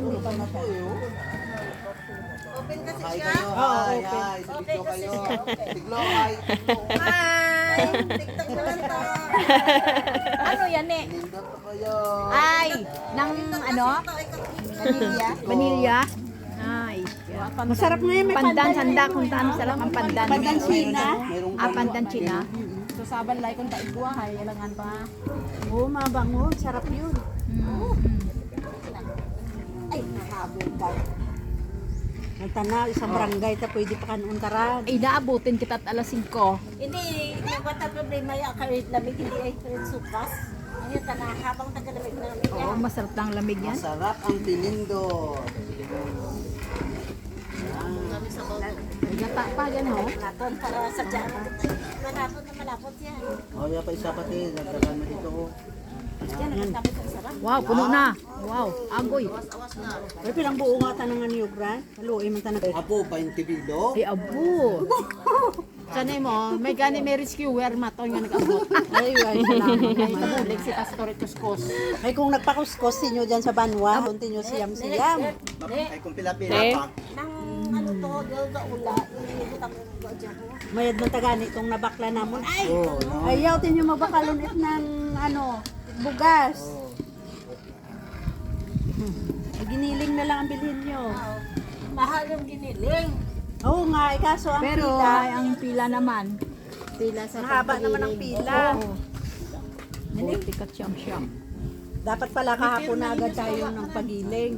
Luto na po yun. Open kasi Hi siya. kayo, hi, hi. Sa Open Biglo kasi kayo. siya. Biglo, hi. Biglo. Hi! TikTok na lang to. Ano yan eh? Nindot pa kayo. Ay, ng ano? Vanilla. Vanilla. Ay. Masarap nga yan, may Pandan, sanda, kung saan sarap ang pandan. Pandan China. Mayroong Ah, pandan China. So saban lai kung taigwa hay ilangan pa. Oo, mabango. Sarap yun. Ay, nahabol ka. Nagtana, isang barangay ta pwede pa kanuntaran. Ay, naabutin kita at alas 5. Hindi, wata problema yung kahit lamig, hindi ay kahit supas. Ngayon, habang tagalamig na lamig Oo, masarap lang lamig yan. Masarap ang pinindot. May gata pa, yan ho. naton para sa dyan. Malapot na malapot yan. O, yan pa isa pati. Nagdagan mo dito. oh. Yan, nagtapos ang sarap. Wow, puno na. Wow, agoy. Ay, pilang buo nga ta ng aniyogran. Haluin man ta na. Apo, 20 bilo. Ay, abo. Sanay mo, may gani may rescuer mato nga nag-abot. Ay, salamat Ay, naman. kabulig si Pastor Kuskus. Ay, kung nagpakuskos sinyo dyan sa Banwa, continue siyam-siyam. Ay, kung pila-pila Eh. pa. Nang ano to, gaula, ilibutang ko dyan ko. Mayad mo tagani itong nabakla namon. Ay, Oo, no? ayaw tinyo magbakalunit ng ano, bugas. Giniling na lang ang bilhin nyo. Mahal yung giniling. Oo nga, kaso ang Pero pila, ay, ang pila naman. Pila sa mahaba naman ang pila. Oo. Tikat siyam-siyam. Dapat pala kahapon na agad tayo ng pagiling.